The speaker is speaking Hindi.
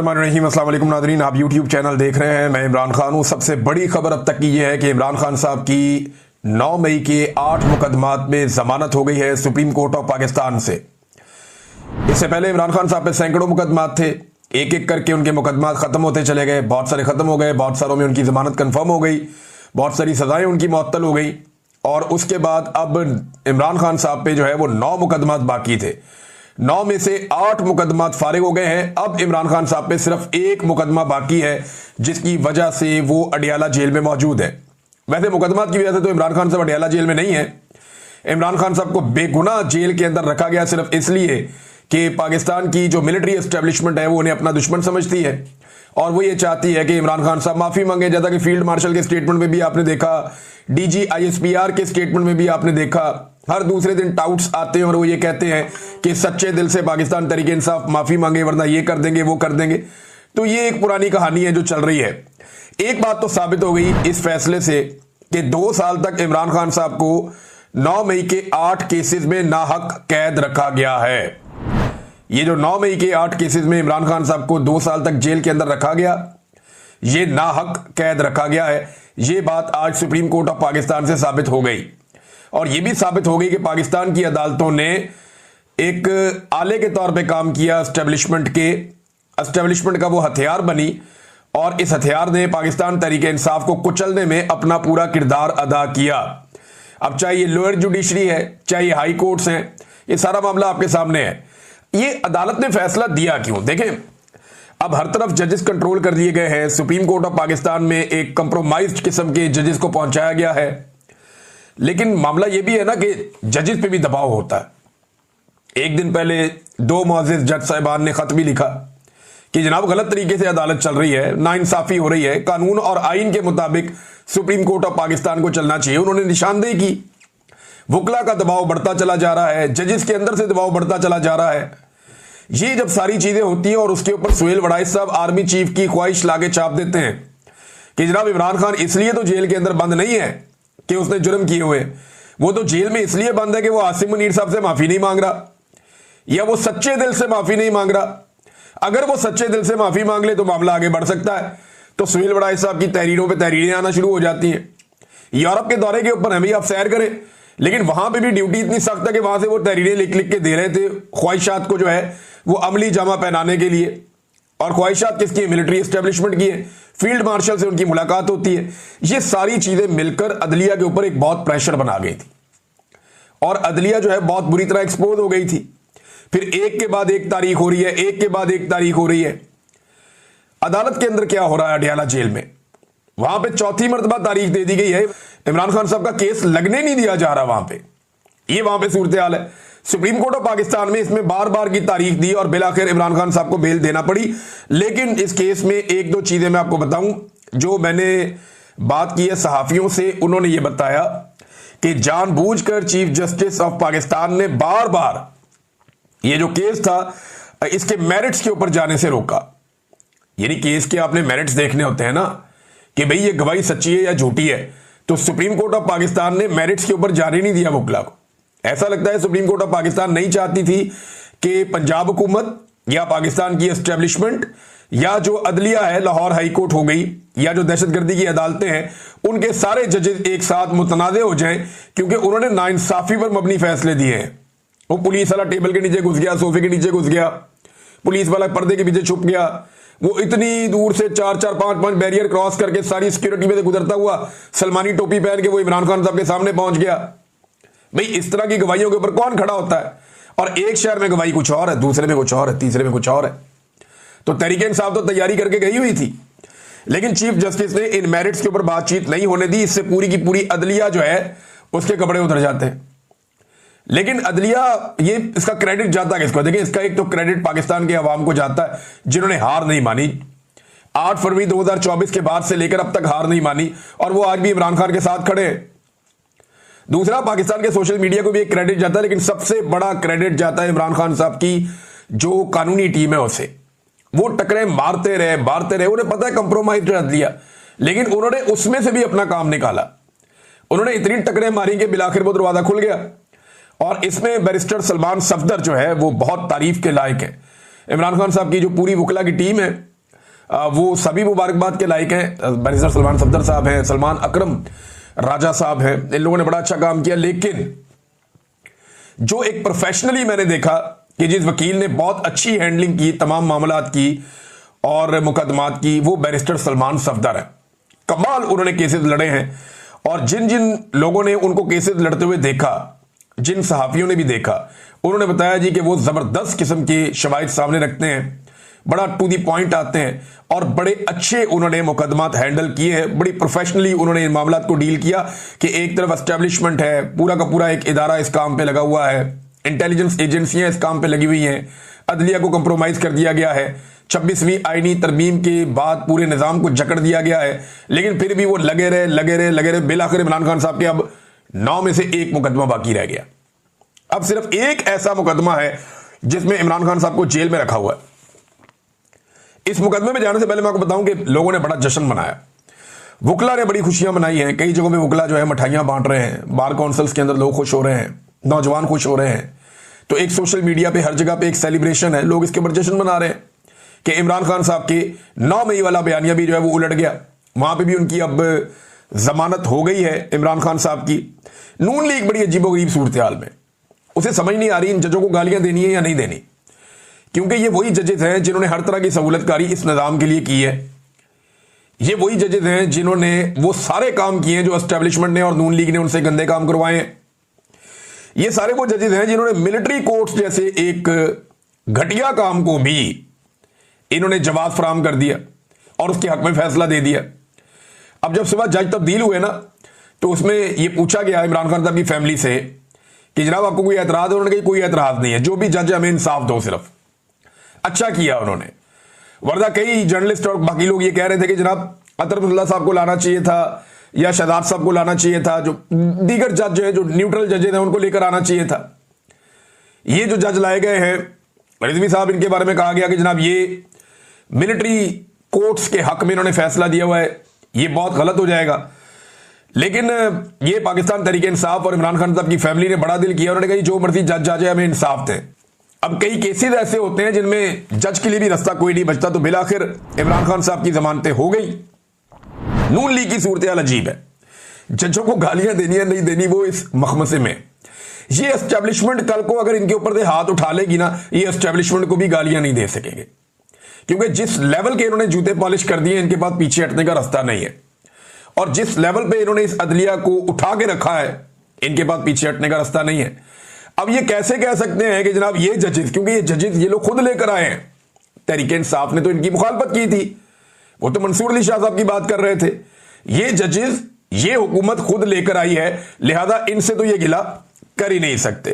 अस्सलाम वालेकुम नाज़रीन, आप यूट्यूब चैनल देख रहे हैं। मैं इमरान खान हूं। सबसे बड़ी खबर अब तक की यह है कि इमरान खान साहब की 9 मई के 8 मुकदमात में जमानत हो गई है सुप्रीम कोर्ट ऑफ पाकिस्तान से। इससे पहले इमरान खान साहब पे सैकड़ों मुकदमात थे, एक एक करके उनके मुकदमात खत्म होते चले गए। बहुत सारे खत्म हो गए, बहुत सारों में उनकी जमानत कन्फर्म हो गई, बहुत सारी सजाएं उनकी मुअत्तल हो गई। और उसके बाद अब इमरान खान साहब पे जो है वो 9 मुकदमात बाकी थे। 9 में से 8 मुकदमात फारिग हो गए हैं। अब इमरान खान साहब पे सिर्फ एक मुकदमा बाकी है, जिसकी वजह से वो अडियाला जेल में मौजूद है। वैसे मुकदमात की वजह से तो इमरान खान साहब अडियाला जेल में नहीं है। इमरान खान साहब को बेगुनाह जेल के अंदर रखा गया सिर्फ इसलिए कि पाकिस्तान की जो मिलिट्री एस्टेब्लिशमेंट है वो उन्हें अपना दुश्मन समझती है और वो ये चाहती है कि इमरान खान साहब माफी मांगे। जैसा कि फील्ड मार्शल के स्टेटमेंट में भी आपने देखा, डीजी आईएसपीआर के स्टेटमेंट में भी आपने देखा, हर दूसरे दिन टाउट्स आते हैं और वो ये कहते हैं कि सच्चे दिल से पाकिस्तान तहरीक इंसाफ माफी मांगे, वरना ये कर देंगे वो कर देंगे। तो ये एक पुरानी कहानी है जो चल रही है। एक बात तो साबित हो गई इस फैसले से कि 2 साल तक इमरान खान साहब को 9 मई के 8 केसेस में नाहक कैद रखा गया है। ये जो 9 मई के 8 केसेस में इमरान खान साहब को 2 साल तक जेल के अंदर रखा गया, ये नाहक कैद रखा गया है। ये बात आज सुप्रीम कोर्ट ऑफ पाकिस्तान से साबित हो गई और यह भी साबित हो गई कि पाकिस्तान की अदालतों ने एक आले के तौर पे काम किया। एस्टेब्लिशमेंट का वो हथियार बनी और इस हथियार ने पाकिस्तान तहरीक इंसाफ को कुचलने में अपना पूरा किरदार अदा किया। अब चाहे ये लोअर जुडिशरी है, चाहे ये हाई कोर्ट्स हैं, ये सारा मामला आपके सामने है। ये अदालत ने फैसला दिया क्यों? देखें, अब हर तरफ जजेस कंट्रोल कर दिए गए हैं। सुप्रीम कोर्ट ऑफ पाकिस्तान में एक कंप्रोमाइज्ड किस्म के जजेस को पहुंचाया गया है। लेकिन मामला यह भी है ना कि जजेस पे भी दबाव होता है। एक दिन पहले 2 मुअज़्ज़िज़ जज साहिबान ने खत भी लिखा कि जनाब गलत तरीके से अदालत चल रही है, नाइंसाफी हो रही है, कानून और आइन के मुताबिक सुप्रीम कोर्ट ऑफ पाकिस्तान को चलना चाहिए। उन्होंने निशानदेही की। वकला का दबाव बढ़ता चला जा रहा है, जजेस के अंदर से दबाव बढ़ता चला जा रहा है। ये जब सारी चीजें होती हैं और उसके ऊपर सुहेल वड़ाइस साहब आर्मी चीफ की ख्वाहिश लाके छाप देते हैं कि जनाब इमरान खान इसलिए तो जेल के अंदर बंद नहीं है कि उसने जुर्म किए हुए, वो तो जेल में इसलिए बंद है कि वो आसिम मुनीर साहब से माफी नहीं मांग रहा या वो सच्चे दिल से माफी नहीं मांग रहा। अगर वो सच्चे दिल से माफी मांग ले तो मामला आगे बढ़ सकता है। तो सुहेल वड़ाइस साहब की तहरीरों पर तहरीरें आना शुरू हो जाती हैं। यूरोप के दौरे के ऊपर हमें आप सैर करें, लेकिन वहां पे भी ड्यूटी इतनी सख्त है कि वहां से वो तहरीरें लिख लिख के दे रहे थे ख्वाहिशात को जो है वो अमली जामा पहनाने के लिए। और ख्वाहिशात किसकी है? मिलिट्री एस्टेब्लिशमेंट की है। फील्ड मार्शल से उनकी मुलाकात होती है। ये सारी चीजें मिलकर अदलिया के ऊपर एक बहुत प्रेशर बना गई थी और अदलिया जो है बहुत बुरी तरह एक्सपोज हो गई थी। फिर एक के बाद एक तारीख हो रही है, एक के बाद एक तारीख हो रही है। अदालत के अंदर क्या हो रहा है? अडियाला जेल में वहां पे 4थी मरतबा तारीख दे दी गई है। इमरान खान साहब का केस लगने नहीं दिया जा रहा वहां पे। ये वहां पे सूरत हाल है। सुप्रीम कोर्ट ऑफ पाकिस्तान में इसमें बार बार की तारीख दी और बिलाखिर इमरान खान साहब को बेल देना पड़ी। लेकिन इस केस में 1-2 चीजें मैं आपको बताऊं जो मैंने बात की है सहाफियों से। उन्होंने ये बताया कि जानबूझकर चीफ जस्टिस ऑफ पाकिस्तान ने बार बार ये जो केस था इसके मेरिट्स के ऊपर जाने से रोका। यानी केस के आपने मेरिट्स देखने होते हैं ना कि भाई ये गवाही सच्ची है या झूठी है। तो सुप्रीम कोर्ट ऑफ पाकिस्तान ने मेरिट्स के ऊपर जाने नहीं दिया वकला को। ऐसा लगता है सुप्रीम कोर्ट ऑफ पाकिस्तान नहीं चाहती थी कि पंजाब हुकूमत या पाकिस्तान की एस्टेब्लिशमेंट या जो अदलिया है, लाहौर हाई कोर्ट हो गई, या जो दहशतगर्दी की अदालतें हैं, उनके सारे जजेस एक साथ मुतनाज़े हो जाएं, क्योंकि उन्होंने नाइंसाफी पर मबनी फैसले दिए हैं। वो पुलिस वाला टेबल के नीचे घुस गया, सोफे के नीचे घुस गया, पुलिस वाला पर्दे के पीछे छुप गया, वो इतनी दूर से 4-4, 5-5 बैरियर क्रॉस करके सारी सिक्योरिटी में से गुजरता हुआ सलमानी टोपी पहन के वो इमरान खान साहब के सामने पहुंच गया। भाई इस तरह की गवाहियों के ऊपर कौन खड़ा होता है? और एक शहर में गवाही कुछ और है, दूसरे में कुछ और है, तीसरे में कुछ और है। तो तहरीक इंसाफ तो तैयारी करके गई हुई थी, लेकिन चीफ जस्टिस ने इन मेरिट्स के ऊपर बातचीत नहीं होने दी। इससे पूरी की पूरी अदलिया जो है उसके कपड़े उतर जाते हैं। लेकिन अदलिया, ये इसका क्रेडिट जाता है किसको? देखिए, इसका एक तो क्रेडिट पाकिस्तान के अवाम को जाता है जिन्होंने हार नहीं मानी। 8 फरवरी 2024 के बाद से लेकर अब तक हार नहीं मानी और वो आज भी इमरान खान के साथ खड़े हैं। दूसरा, पाकिस्तान के सोशल मीडिया को भी एक क्रेडिट जाता है, लेकिन सबसे बड़ा क्रेडिट जाता है इमरान खान साहब की जो कानूनी टीम है उसे। वो टकरे मारते रहे, उन्हें पता है कंप्रोमाइज कर दिया, लेकिन उन्होंने उसमें से भी अपना काम निकाला। उन्होंने इतनी टकरे मारी कि बिलाखिर वो दरवाजा खुल गया। और इसमें बैरिस्टर सलमान सफदर जो है वो बहुत तारीफ के लायक है। इमरान खान साहब की जो पूरी वकला की टीम है वो सभी मुबारकबाद के लायक हैं। बैरिस्टर सलमान सफदर साहब हैं, सलमान अकरम राजा साहब हैं, इन लोगों ने बड़ा अच्छा काम किया। लेकिन जो एक प्रोफेशनली मैंने देखा कि जिस वकील ने बहुत अच्छी हैंडलिंग की तमाम मामलात की और मुकदमात की, वो बैरिस्टर सलमान सफदर है। कमाल उन्होंने केसेस लड़े हैं, और जिन जिन लोगों ने उनको केसेस लड़ते हुए देखा, जिन सहाफियों ने भी देखा, उन्होंने बताया जी कि वो जबरदस्त किस्म की शवाहिद सामने रखते हैं, बड़ा टू दी पॉइंट आते हैं, और बड़े अच्छे उन्होंने मुकदमात हैंडल किए हैं। बड़ी प्रोफेशनली उन्होंने इन मामलात को डील किया कि एक तरफ एस्टेब्लिशमेंट है, पूरा का पूरा एक इदारा इस काम पे लगा हुआ है, इंटेलिजेंस एजेंसियां इस काम पे लगी हुई हैं, अदलिया को कंप्रोमाइज कर दिया गया है, 26वीं आईनी तरमीम के बाद पूरे निजाम को जकड़ दिया गया है, लेकिन फिर भी वो लगे रहे। बिलाखिर इमरान खान साहब के अब 9 में से 1 मुकदमा बाकी रह गया। अब सिर्फ एक ऐसा मुकदमा है जिसमें इमरान खान साहब को जेल में रखा हुआ है। इस मुकदमे में जाने से पहले मैं आपको बताऊं कि लोगों ने बड़ा जश्न मनाया, वकला ने बड़ी खुशियां मनाई हैं। कई जगहों पे वकला जो है मिठाइयां बांट रहे हैं, बार काउंसिल्स के अंदर लोग खुश हो रहे हैं, नौजवान खुश हो रहे हैं। तो एक सोशल मीडिया पे हर जगह पे एक सेलिब्रेशन है, लोग इसके ऊपर जश्न मना रहे हैं कि इमरान खान साहब के 9 मई वाला बयानिया भी जो है वो उलट गया। वहां पे भी उनकी अब जमानत हो गई है इमरान खान साहब की। नून लीग बड़ी अजीबोगरीब सूरत हाल में, उसे समझ नहीं आ रही इन जजों को गालियां देनी है या नहीं देनी, क्योंकि ये वही जजेस हैं जिन्होंने हर तरह की सहूलतकारी इस निजाम के लिए की है। ये वही जजेस हैं जिन्होंने वो सारे काम किए हैं जो एस्टेब्लिशमेंट ने और नून लीग ने उनसे गंदे काम करवाए हैं। ये सारे वो जजेस हैं जिन्होंने मिलिट्री कोर्ट्स जैसे एक घटिया काम को भी इन्होंने जवाब फराहम कर दिया और उसके हक में फैसला दे दिया। अब जब सुबह जज तब्दील हुए ना, तो उसमें यह पूछा गया इमरान खान साहब की फैमिली से कि जनाब आपको कोई एतराज है? उन्होंने कहा कोई एतराज नहीं है, जो भी जज हमें इंसाफ दो। सिर्फ अच्छा किया उन्होंने, वरना कई जर्नलिस्ट और बाकी लोग ये कह रहे थे कि जनाब अतरफुल्ला साहब को लाना चाहिए था या शहजाद साहब को लाना चाहिए था, जो दीगर जज है, जो न्यूट्रल जजेज हैं, उनको लेकर आना चाहिए था। ये जो जज लाए गए हैं रिजवी साहब, इनके बारे में कहा गया कि जनाब ये मिलिट्री कोर्ट्स के हक में इन्होंने फैसला दिया हुआ है, ये बहुत गलत हो जाएगा। लेकिन ये पाकिस्तान तहरीक इंसाफ और इमरान खान साहब की फैमिली ने बड़ा दिल किया, उन्होंने कहा जो मर्जी जज आ जाए हमें इंसाफ दें। अब कई केसेस ऐसे होते हैं जिनमें जज के लिए भी रास्ता कोई नहीं बचता, तो बिलाखिर इमरान खान साहब की जमानतें हो गई। नून लीग की सूरत हाल अजीब है, जजों को गालियां देनी है नहीं देनी वो इस मखमसे में। ये एस्टेब्लिशमेंट कल को अगर इनके ऊपर से हाथ उठा लेगी ना, ये एस्टेब्लिशमेंट को भी गालियां नहीं दे सकेंगे, क्योंकि जिस लेवल के इन्होंने जूते पॉलिश कर दिए इनके पास पीछे हटने का रास्ता नहीं है, और जिस लेवल पे इन्होंने इस अदलिया को उठा के रखा है इनके पास पीछे हटने का रास्ता नहीं है। अब ये कैसे कह सकते हैं कि जनाब ये जजेस, क्योंकि ये जजेस ये लोग खुद लेकर आए हैं, तहरीक इंसाफ ने तो इनकी मुखालफत की थी, वो तो मंसूर अली शाह साहब की बात कर रहे थे। ये जजेस ये हुकूमत खुद लेकर आई है, लिहाजा इनसे तो ये गिला कर ही नहीं सकते।